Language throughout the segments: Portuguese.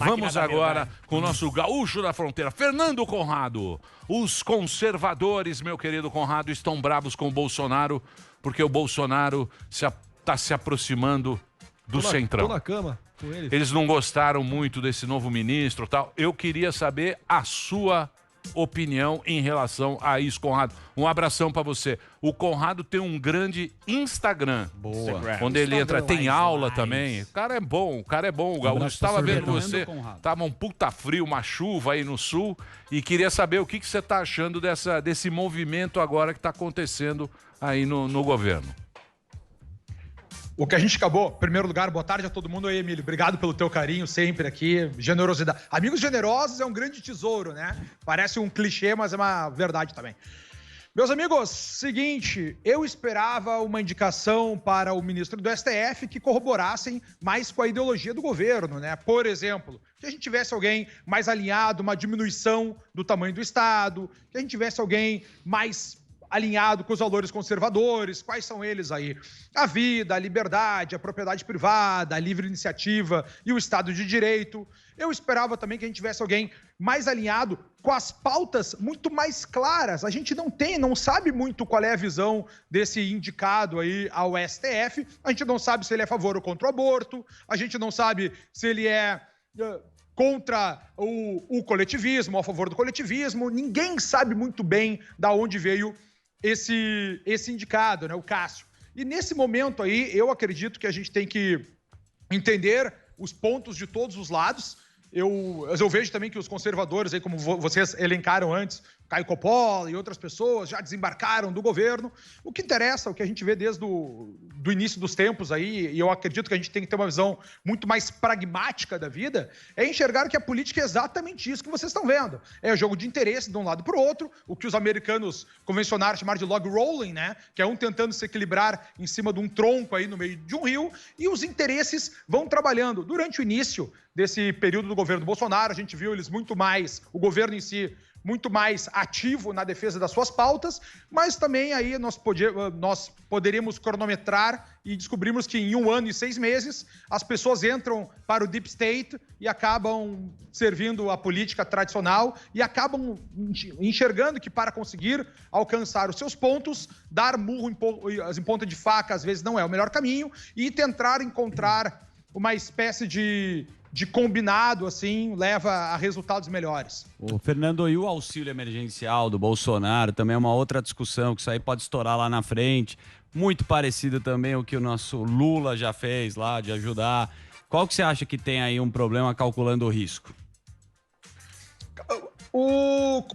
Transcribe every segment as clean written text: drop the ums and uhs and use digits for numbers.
Vamos agora com o nosso gaúcho da fronteira, Fernando Conrado. Os conservadores, meu querido Conrado, estão bravos com o Bolsonaro, porque o Bolsonaro está se aproximando do Centrão. Tô na cama com eles. Eles não gostaram muito desse novo ministro e tal. Eu queria saber a sua opinião em relação a isso, Conrado. Um abração pra você. O Conrado tem um grande Instagram. Boa. Onde ele entra, tem aula também. O cara é bom, O Gaúcho estava vendo você. Tava um puta frio, uma chuva aí no sul. E queria saber o que você tá achando desse movimento agora que tá acontecendo aí no governo. O que a gente acabou, em primeiro lugar, boa tarde a todo mundo aí, Emílio. Obrigado pelo teu carinho sempre aqui, generosidade. Amigos generosos é um grande tesouro, né? Parece um clichê, mas é uma verdade também. Meus amigos, seguinte, eu esperava uma indicação para o ministro do STF que corroborassem mais com a ideologia do governo, né? Por exemplo, que a gente tivesse alguém mais alinhado, uma diminuição do tamanho do Estado, que a gente tivesse alguém mais alinhado com os valores conservadores. Quais são eles aí? A vida, a liberdade, a propriedade privada, a livre iniciativa e o Estado de Direito. Eu esperava também que a gente tivesse alguém mais alinhado com as pautas muito mais claras. A gente não sabe muito qual é a visão desse indicado aí ao STF. A gente não sabe se ele é a favor ou contra o aborto. A gente não sabe se ele é contra o coletivismo, a favor do coletivismo. Ninguém sabe muito bem da onde veio esse indicado, né, o Cássio. E nesse momento aí, eu acredito que a gente tem que entender os pontos de todos os lados. Eu vejo também que os conservadores, aí, como vocês elencaram antes, Caio Coppola e outras pessoas já desembarcaram do governo. O que interessa, o que a gente vê desde do início dos tempos aí, e eu acredito que a gente tem que ter uma visão muito mais pragmática da vida, é enxergar que a política é exatamente isso que vocês estão vendo. É jogo de interesse de um lado para o outro, o que os americanos convencionaram chamar de log rolling, né? Que é um tentando se equilibrar em cima de um tronco aí no meio de um rio, e os interesses vão trabalhando. Durante o início desse período do governo Bolsonaro, a gente viu eles muito mais, o governo em si, muito mais ativo na defesa das suas pautas, mas também aí nós poderíamos cronometrar e descobrimos que em 1 ano e 6 meses as pessoas entram para o Deep State e acabam servindo a política tradicional e acabam enxergando que para conseguir alcançar os seus pontos, dar murro em ponta de faca às vezes não é o melhor caminho e tentar encontrar uma espécie de combinado, assim, leva a resultados melhores. O Fernando, e o auxílio emergencial do Bolsonaro também é uma outra discussão, que isso aí pode estourar lá na frente. Muito parecido também o que o nosso Lula já fez lá, de ajudar. Qual que você acha que tem aí um problema calculando o risco?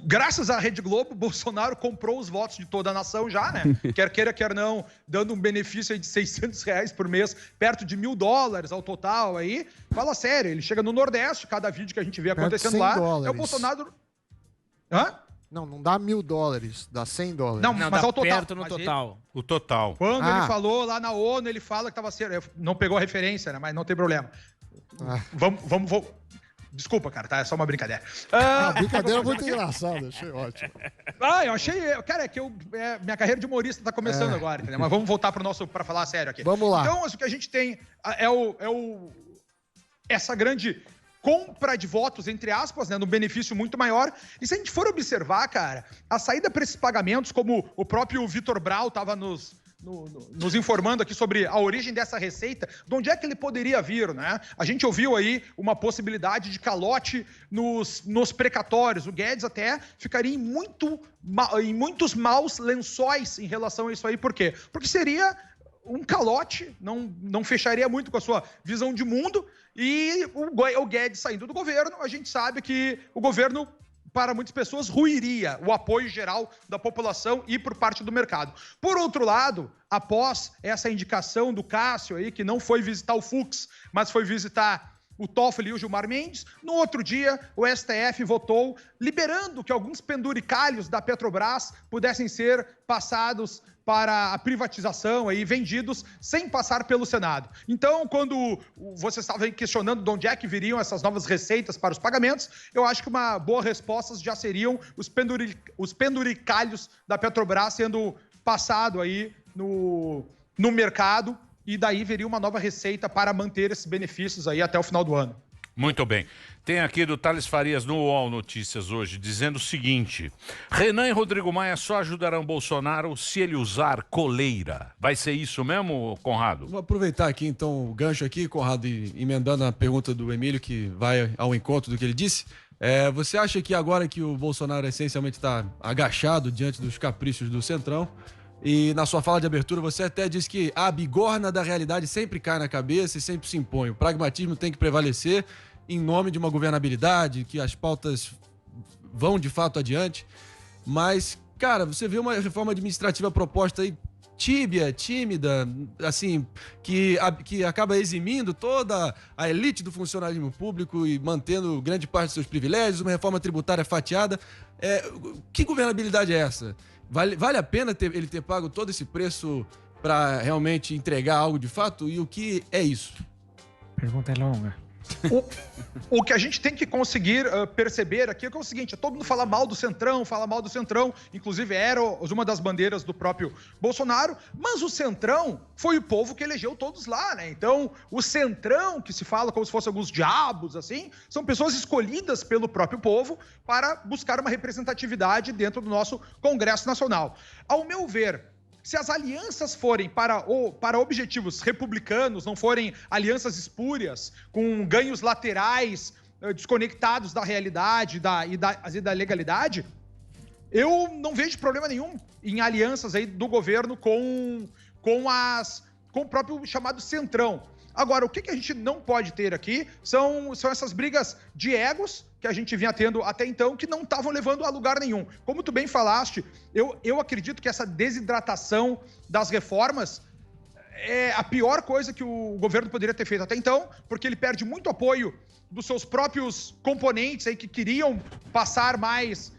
Graças à Rede Globo, Bolsonaro comprou os votos de toda a nação já, né? Quer queira, quer não, dando um benefício aí de R$600 por mês, perto de $1.000 ao total aí. Fala sério, ele chega no Nordeste, cada vídeo que a gente vê acontecendo lá, é o Bolsonaro... Hã? Não dá $1.000, dá $100. Não, mas ao total. Perto no total. O total. Quando ele falou lá na ONU, ele fala que estava certo. Não pegou a referência, né? Mas não tem problema. Vamos. Desculpa, cara, tá? É só uma brincadeira. A brincadeira é muito engraçada, achei ótimo. Eu achei... Cara, é que minha carreira de humorista tá começando agora, entendeu? Mas vamos voltar pra falar sério aqui. Vamos lá. Então, o que a gente tem essa grande compra de votos, entre aspas, né, no benefício muito maior. E se a gente for observar, cara, a saída para esses pagamentos, como o próprio Vitor Brau estava nos informando aqui sobre a origem dessa receita, de onde é que ele poderia vir, né? A gente ouviu aí uma possibilidade de calote nos precatórios. O Guedes até ficaria em muitos maus lençóis em relação a isso aí. Por quê? Porque seria um calote, não fecharia muito com a sua visão de mundo, e o Guedes saindo do governo, a gente sabe que o governo, para muitas pessoas, ruiria o apoio geral da população e por parte do mercado. Por outro lado, após essa indicação do Cássio aí, que não foi visitar o Fux, mas foi visitar o Toffoli e o Gilmar Mendes, no outro dia o STF votou liberando que alguns penduricalhos da Petrobras pudessem ser passados para a privatização e vendidos sem passar pelo Senado. Então, quando você estava questionando de onde é que viriam essas novas receitas para os pagamentos, eu acho que uma boa resposta já seriam os penduricalhos da Petrobras sendo passado aí no mercado, e daí viria uma nova receita para manter esses benefícios aí até o final do ano. Muito bem. Tem aqui do Thales Farias no UOL Notícias hoje, dizendo o seguinte: Renan e Rodrigo Maia só ajudarão Bolsonaro se ele usar coleira. Vai ser isso mesmo, Conrado? Vou aproveitar aqui então o gancho aqui, Conrado, e emendando a pergunta do Emílio, que vai ao encontro do que ele disse. Você acha que agora que o Bolsonaro essencialmente está agachado diante dos caprichos do Centrão, e na sua fala de abertura você até disse que a bigorna da realidade sempre cai na cabeça e sempre se impõe, o pragmatismo tem que prevalecer em nome de uma governabilidade, que as pautas vão de fato adiante, mas, cara, você vê uma reforma administrativa proposta aí tíbia, tímida, assim, que acaba eximindo toda a elite do funcionalismo público e mantendo grande parte dos seus privilégios, uma reforma tributária fatiada. Que governabilidade é essa? Vale a pena ele ter pago todo esse preço para realmente entregar algo de fato? E o que é isso? Pergunta é longa. O que a gente tem que conseguir perceber aqui é que é o seguinte: todo mundo fala mal do Centrão, inclusive era uma das bandeiras do próprio Bolsonaro, mas o Centrão foi o povo que elegeu todos lá, né? Então, o Centrão, que se fala como se fossem alguns diabos, assim, são pessoas escolhidas pelo próprio povo para buscar uma representatividade dentro do nosso Congresso Nacional. Ao meu ver, se as alianças forem para objetivos republicanos, não forem alianças espúrias, com ganhos laterais, desconectados da realidade e da legalidade, eu não vejo problema nenhum em alianças aí do governo com o próprio chamado Centrão. Agora, o que a gente não pode ter aqui são essas brigas de egos que a gente vinha tendo até então, que não estavam levando a lugar nenhum. Como tu bem falaste, eu acredito que essa desidratação das reformas é a pior coisa que o governo poderia ter feito até então, porque ele perde muito apoio dos seus próprios componentes aí que queriam passar mais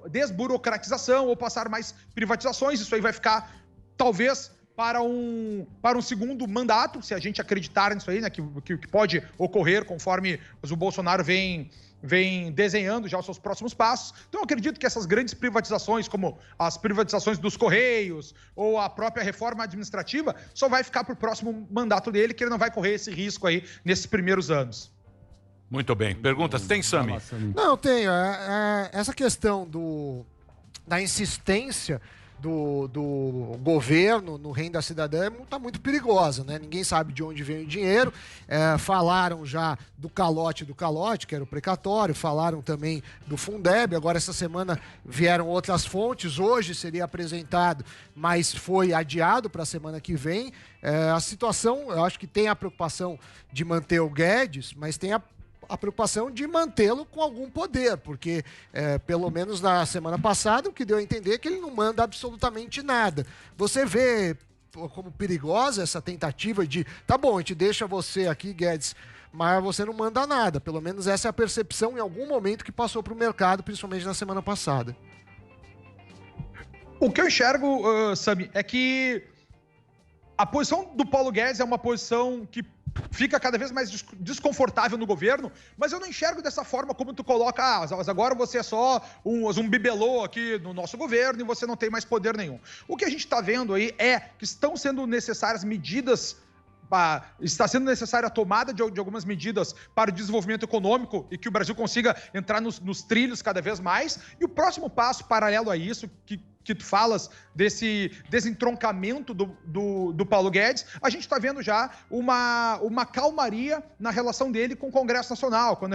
desburocratização ou passar mais privatizações. Isso aí vai ficar, talvez, para um segundo mandato, se a gente acreditar nisso aí, né, que pode ocorrer conforme o Bolsonaro vem desenhando já os seus próximos passos. Então, eu acredito que essas grandes privatizações, como as privatizações dos Correios ou a própria reforma administrativa, só vai ficar para o próximo mandato dele, que ele não vai correr esse risco aí nesses primeiros anos. Muito bem. Perguntas? Tem, Sami? Não, tenho. Essa questão da insistência do governo no reino da cidadã está muito perigosa, né? Ninguém sabe de onde vem o dinheiro. Falaram já do calote, que era o precatório, falaram também do Fundeb. Agora, essa semana vieram outras fontes. Hoje seria apresentado, mas foi adiado para a semana que vem. A situação, eu acho que tem a preocupação de manter o Guedes, mas tem a preocupação de mantê-lo com algum poder, porque pelo menos na semana passada o que deu a entender é que ele não manda absolutamente nada. Você vê como perigosa essa tentativa de, tá bom, a gente deixa você aqui, Guedes, mas você não manda nada. Pelo menos essa é a percepção em algum momento que passou para o mercado, principalmente na semana passada. O que eu enxergo, Sami, é que a posição do Paulo Guedes é uma posição que fica cada vez mais desconfortável no governo, mas eu não enxergo dessa forma como tu coloca, agora você é só um bibelô aqui no nosso governo e você não tem mais poder nenhum. O que a gente está vendo aí é que estão sendo necessárias medidas, está sendo necessária a tomada de algumas medidas para o desenvolvimento econômico e que o Brasil consiga entrar nos trilhos cada vez mais. E o próximo passo paralelo a isso, que tu falas desse desentroncamento do Paulo Guedes, a gente está vendo já uma calmaria na relação dele com o Congresso Nacional, quando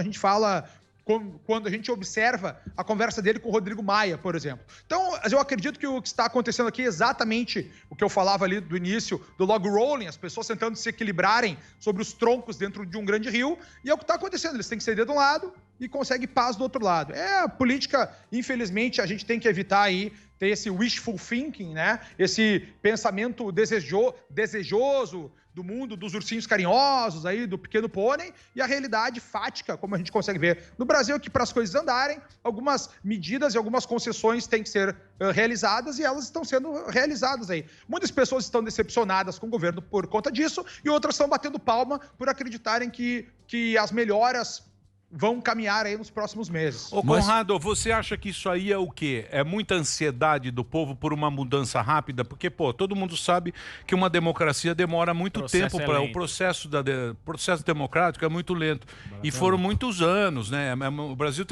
a gente observa a conversa dele com o Rodrigo Maia, por exemplo. Então, eu acredito que o que está acontecendo aqui é exatamente o que eu falava ali do início, do log rolling, as pessoas tentando se equilibrarem sobre os troncos dentro de um grande rio, e é o que está acontecendo, eles têm que ceder de um lado e conseguem paz do outro lado. A política, infelizmente, a gente tem que evitar aí ter esse wishful thinking, né? Esse pensamento desejoso do mundo dos ursinhos carinhosos aí, do pequeno pônei, e a realidade fática, como a gente consegue ver no Brasil, que para as coisas andarem, algumas medidas e algumas concessões têm que ser realizadas, e elas estão sendo realizadas aí. Muitas pessoas estão decepcionadas com o governo por conta disso, e outras estão batendo palma por acreditarem que as melhoras vão caminhar aí nos próximos meses. Ô, Conrado, você acha que isso aí é o quê? É muita ansiedade do povo por uma mudança rápida? Porque, pô, todo mundo sabe que uma democracia demora muito tempo para o processo democrático é muito lento. E foram muitos anos, né? O Brasil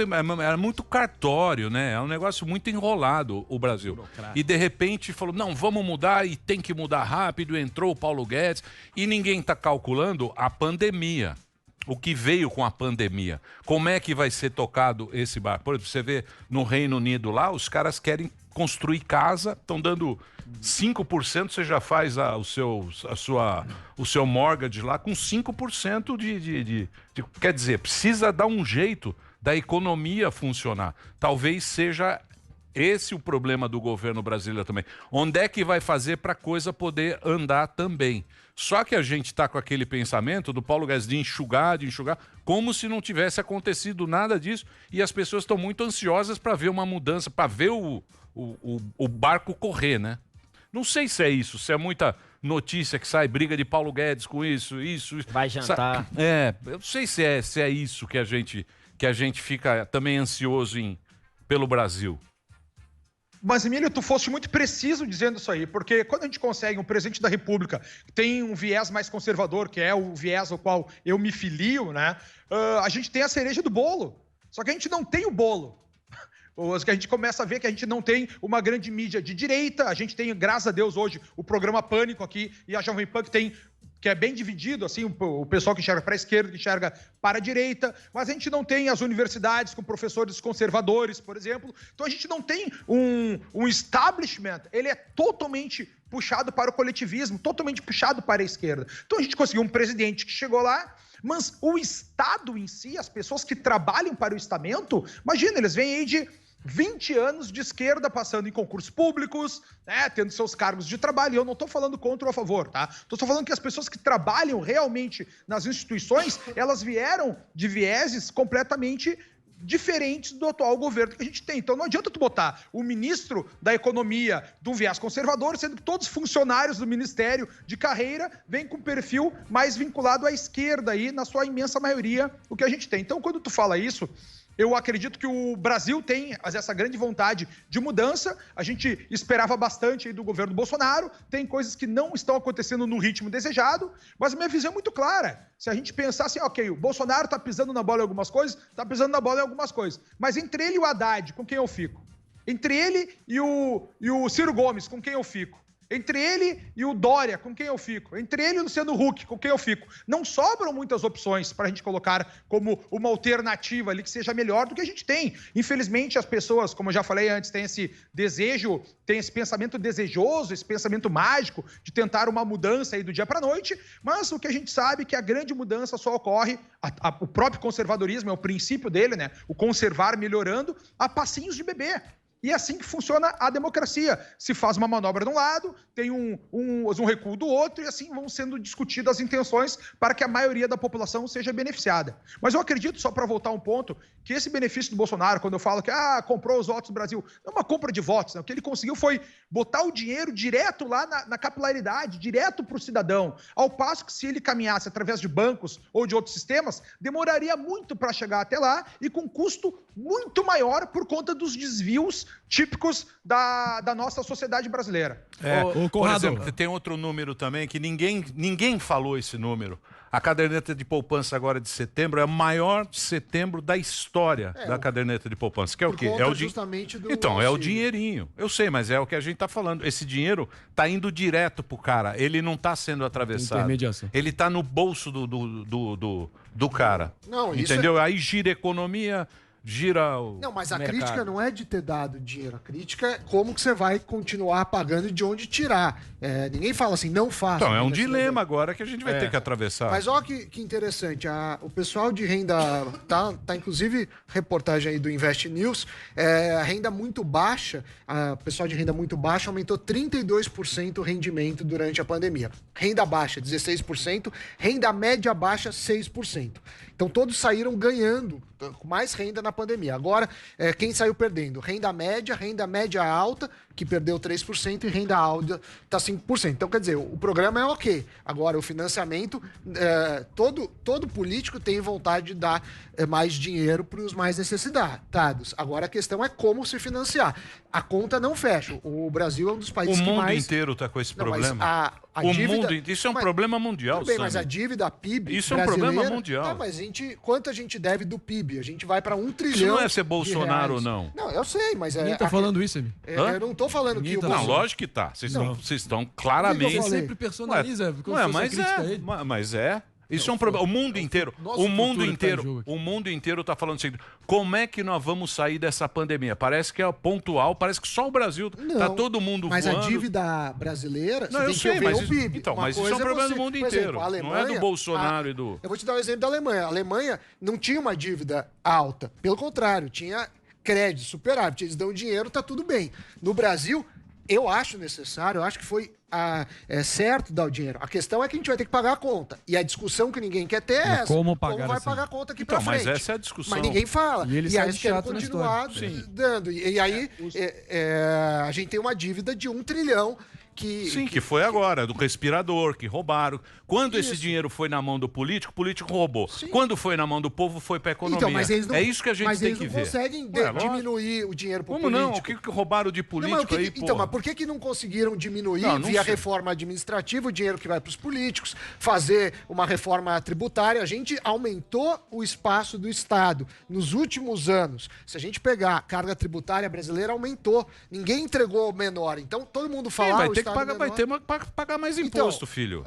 era muito cartório, né? É um negócio muito enrolado, o Brasil. E de repente falou: não, vamos mudar e tem que mudar rápido. Entrou o Paulo Guedes e ninguém está calculando a pandemia. O que veio com a pandemia. Como é que vai ser tocado esse barco? Por exemplo, você vê no Reino Unido lá, os caras querem construir casa, estão dando 5%, você já faz o seu mortgage lá com 5% Quer dizer, precisa dar um jeito da economia funcionar. Talvez seja esse o problema do governo brasileiro também. Onde é que vai fazer para a coisa poder andar também? Só que a gente está com aquele pensamento do Paulo Guedes de enxugar, como se não tivesse acontecido nada disso. E as pessoas estão muito ansiosas para ver uma mudança, para ver o barco correr, né? Não sei se é isso, se é muita notícia que sai, briga de Paulo Guedes com isso. Vai jantar. Eu não sei se é isso que a gente fica também ansioso pelo Brasil. Mas, Emílio, tu foste muito preciso dizendo isso aí, porque quando a gente consegue um presidente da República que tem um viés mais conservador, que é o viés ao qual eu me filio, né? A gente tem a cereja do bolo. Só que a gente não tem o bolo. A gente começa a ver que a gente não tem uma grande mídia de direita. A gente tem, graças a Deus, hoje, o programa Pânico aqui e a Jovem Pan que é bem dividido, assim, o pessoal que enxerga para a esquerda, que enxerga para a direita, mas a gente não tem as universidades com professores conservadores, por exemplo. Então a gente não tem um establishment, ele é totalmente puxado para o coletivismo, totalmente puxado para a esquerda. Então a gente conseguiu um presidente que chegou lá, mas o Estado em si, as pessoas que trabalham para o estamento, imagina, eles vêm aí de 20 anos de esquerda passando em concursos públicos, né, tendo seus cargos de trabalho. E eu não estou falando contra ou a favor, tá? Estou falando que as pessoas que trabalham realmente nas instituições, elas vieram de vieses completamente diferentes do atual governo que a gente tem. Então não adianta tu botar o ministro da Economia de um viés conservador, sendo que todos os funcionários do Ministério de carreira vêm com perfil mais vinculado à esquerda aí, na sua imensa maioria, o que a gente tem. Então, quando tu fala isso, eu acredito que o Brasil tem essa grande vontade de mudança. A gente esperava bastante aí do governo Bolsonaro. Tem coisas que não estão acontecendo no ritmo desejado, mas a minha visão é muito clara. Se a gente pensar assim, ok, o Bolsonaro está pisando na bola em algumas coisas, está pisando na bola em algumas coisas. Mas entre ele e o Haddad, com quem eu fico? Entre ele e o Ciro Gomes, com quem eu fico? Entre ele e o Dória, com quem eu fico? Entre ele e o Luciano Huck, com quem eu fico? Não sobram muitas opções para a gente colocar como uma alternativa ali que seja melhor do que a gente tem. Infelizmente, as pessoas, como eu já falei antes, têm esse desejo, têm esse pensamento desejoso, esse pensamento mágico de tentar uma mudança aí do dia para a noite, mas o que a gente sabe é que a grande mudança só ocorre, o próprio conservadorismo é o princípio dele, né? O conservar melhorando a passinhos de bebê. E é assim que funciona a democracia. Se faz uma manobra de um lado, tem um recuo do outro, e assim vão sendo discutidas as intenções para que a maioria da população seja beneficiada. Mas eu acredito, só para voltar um ponto, que esse benefício do Bolsonaro, quando eu falo que comprou os votos do Brasil, não é uma compra de votos, né? O que ele conseguiu foi botar o dinheiro direto lá na capilaridade, direto para o cidadão. Ao passo que se ele caminhasse através de bancos ou de outros sistemas, demoraria muito para chegar até lá e com custo muito maior por conta dos desvios típicos da nossa sociedade brasileira. Por exemplo, tem outro número também que ninguém falou esse número. A caderneta de poupança agora de setembro é a maior de setembro da história da caderneta de poupança. Que é o quê? É o justamente do Então, auxílio. É o dinheirinho. Eu sei, mas é o que a gente está falando. Esse dinheiro está indo direto pro cara. Ele não está sendo atravessado. Intermediação. Ele está no bolso do cara. Não, isso entendeu? Aí gira a economia, gira o Não, mas a mercado. crítica não é de ter dado dinheiro. A crítica é como que você vai continuar pagando e de onde tirar. Ninguém fala assim, não faça. Então, é um dilema agora que a gente vai ter que atravessar. Mas olha que interessante, o pessoal de renda, tá inclusive reportagem aí do Invest News, a renda muito baixa, o pessoal de renda muito baixa aumentou 32% o rendimento durante a pandemia. Renda baixa, 16%, renda média baixa, 6%. Então todos saíram ganhando, com mais renda na na pandemia. Agora, quem saiu perdendo? Renda média alta, que perdeu 3%, e renda alta está 5%. Então, quer dizer, o programa é ok. Agora, o financiamento, todo político tem vontade de dar mais dinheiro para os mais necessitados. Agora, a questão é como se financiar. A conta não fecha. O Brasil é um dos países que mais... O mundo inteiro está com esse problema. Isso é um problema mundial, tudo bem, mas a dívida, a PIB isso é um problema mundial. Mas quanto a gente deve do PIB? A gente vai para 1 trilhão. Isso não é ser Bolsonaro ou não? Não, eu sei, mas Ninguém tá falando isso, Emi. Eu não tô falando que o Bolsonaro... Não, lógico que tá. Vocês estão claramente... Você sempre personaliza. Mas é. Isso é um problema. O mundo inteiro está falando assim, como é que nós vamos sair dessa pandemia? Parece que é pontual, parece que só o Brasil, tá todo mundo voando. Mas a dívida brasileira, eu sei, mas o PIB. Então, mas isso é um problema do mundo inteiro. Não é do Bolsonaro e do... Eu vou te dar um exemplo da Alemanha. A Alemanha não tinha uma dívida alta, pelo contrário, tinha crédito, superávit, eles dão dinheiro, tá tudo bem. No Brasil, eu acho necessário, eu acho que foi certo dar o dinheiro. A questão é que a gente vai ter que pagar a conta. E a discussão que ninguém quer ter é essa. Como vai pagar a conta aqui pra frente? Mas essa é a discussão. Mas ninguém fala. E eles querem continuar dando. E aí a gente tem uma dívida de 1 trilhão que foi agora, do respirador, que roubaram. Quando esse dinheiro foi na mão do político, o político roubou. Sim. Quando foi na mão do povo, foi para a economia. Então, mas eles não, é isso que a gente tem que ver. Mas eles não conseguem diminuir o dinheiro para o político. Como não? O que roubaram de político aí, Então, mas por que não conseguiram diminuir via reforma administrativa o dinheiro que vai para os políticos, fazer uma reforma tributária? A gente aumentou o espaço do Estado nos últimos anos. Se a gente pegar a carga tributária brasileira, aumentou. Ninguém entregou o menor. Então, todo mundo fala... vai ter que pagar mais imposto, filho.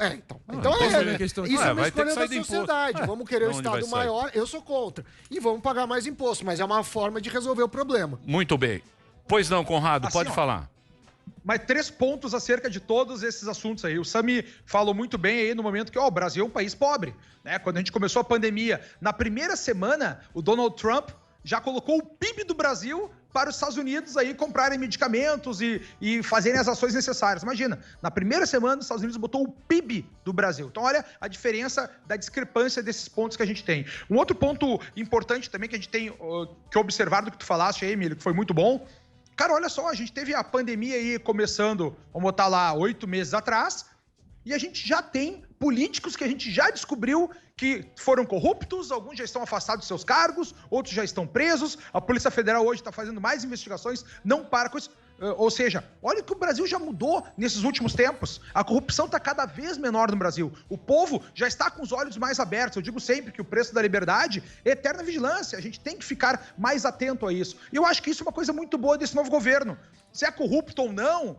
Então isso é uma escolha da sociedade. Vamos querer um Estado maior, eu sou contra. E vamos pagar mais imposto, mas é uma forma de resolver o problema. Muito bem. Pois não, Conrado, pode falar. Mas 3 pontos acerca de todos esses assuntos aí. O Sami falou muito bem aí no momento que o Brasil é um país pobre, né? Quando a gente começou a pandemia, na primeira semana, o Donald Trump já colocou o PIB do Brasil para os Estados Unidos aí comprarem medicamentos e fazerem as ações necessárias. Imagina, na primeira semana os Estados Unidos botou o PIB do Brasil. Então olha a diferença da discrepância desses pontos que a gente tem. Um outro ponto importante também que a gente tem que observar do que tu falaste aí, Emílio, que foi muito bom. Cara, olha só, a gente teve a pandemia aí começando, vamos botar lá, 8 meses atrás, e a gente já tem políticos que a gente já descobriu que foram corruptos, alguns já estão afastados dos seus cargos, outros já estão presos, a Polícia Federal hoje está fazendo mais investigações, não para com isso. Ou seja, olha que o Brasil já mudou nesses últimos tempos. A corrupção está cada vez menor no Brasil. O povo já está com os olhos mais abertos. Eu digo sempre que o preço da liberdade é eterna vigilância. A gente tem que ficar mais atento a isso. E eu acho que isso é uma coisa muito boa desse novo governo. Se é corrupto ou não,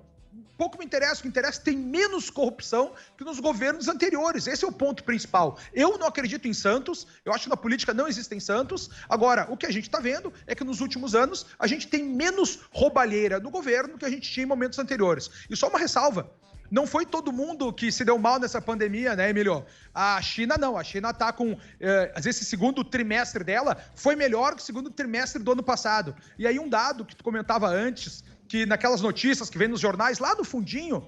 pouco me interessa. O que interessa é que tem menos corrupção que nos governos anteriores. Esse é o ponto principal. Eu não acredito em santos. Eu acho que na política não existem santos. Agora, o que a gente está vendo é que nos últimos anos a gente tem menos roubalheira no governo que a gente tinha em momentos anteriores. E só uma ressalva. Não foi todo mundo que se deu mal nessa pandemia, né, Emílio? A China não. A China está com... esse segundo trimestre dela foi melhor que o segundo trimestre do ano passado. E aí um dado que tu comentava antes, que naquelas notícias que vem nos jornais, lá no fundinho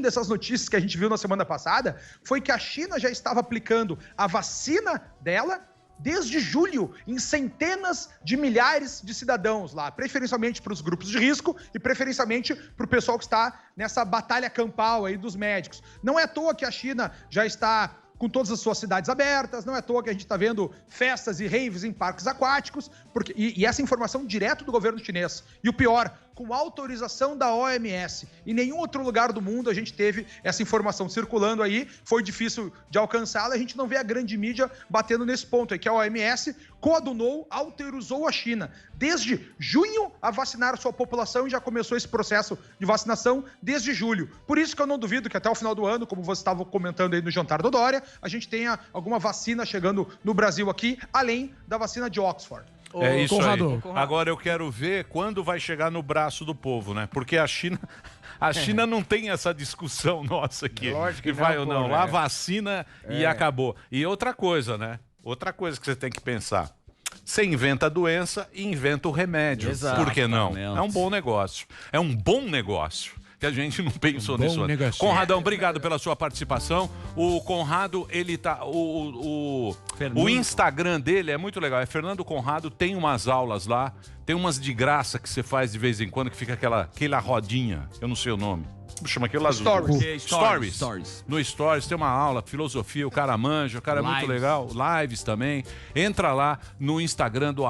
dessas notícias que a gente viu na semana passada, foi que a China já estava aplicando a vacina dela desde julho em centenas de milhares de cidadãos lá, preferencialmente para os grupos de risco e preferencialmente para o pessoal que está nessa batalha campal aí dos médicos. Não é à toa que a China já está com todas as suas cidades abertas, não é à toa que a gente está vendo festas e raves em parques aquáticos, e essa informação direto do governo chinês. E o pior, com autorização da OMS. Em nenhum outro lugar do mundo a gente teve essa informação circulando aí, foi difícil de alcançá-la, a gente não vê a grande mídia batendo nesse ponto aí, que a OMS coadunou, autorizou a China desde junho a vacinar a sua população e já começou esse processo de vacinação desde julho. Por isso que eu não duvido que até o final do ano, como você estava comentando aí no Jantar do Dória, a gente tenha alguma vacina chegando no Brasil aqui, além da vacina de Oxford. É isso Conrado. Aí. Agora eu quero ver quando vai chegar no braço do povo, né? Porque a China não tem essa discussão nossa aqui. Lógico que vai ou não. Lá vacina e acabou. E outra coisa, né? Outra coisa que você tem que pensar. Você inventa a doença e inventa o remédio. Exato, por que não? É um bom negócio. É um bom negócio. que a gente não pensou nisso antes. negócio. Conradão, obrigado pela sua participação. O Conrado, ele tá... O Instagram dele é muito legal. É Fernando Conrado, tem umas aulas lá. Tem umas de graça que você faz de vez em quando, que fica aquela rodinha. Eu não sei o nome. Chama aquilo azul. Stories. No Stories tem uma aula, filosofia, o cara manja, o cara é muito legal. Lives também. Entra lá no Instagram do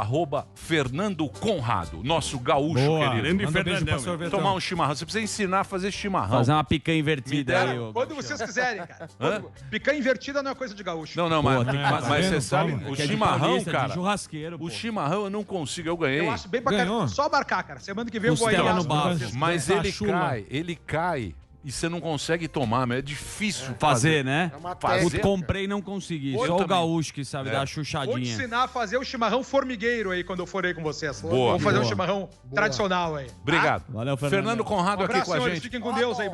@Fernando Conrado, nosso gaúcho querido. Tomar um chimarrão. Você precisa ensinar a fazer chimarrão. Fazer uma picanha invertida aí. Quando vocês quiserem, cara. Picanha invertida não é coisa de gaúcho. Não, mas você sabe, o chimarrão, cara. Churrasqueiro, o chimarrão eu não consigo, eu ganhei. Eu acho bem bacana. Só marcar, cara. Semana que vem eu vou aí. Mas ele cai e você não consegue tomar, mas é difícil fazer, né? É uma Puta, técnica. comprei e não consegui. Só o gaúcho que sabe dar a Vou te chuchadinha. ensinar a fazer o chimarrão formigueiro aí quando eu for aí com vocês. Boa. Vamos fazer um chimarrão tradicional aí. Obrigado. Valeu, Fernando Conrado Um aqui abraço, com a senhores. gente. Fiquem com Deus aí. Bom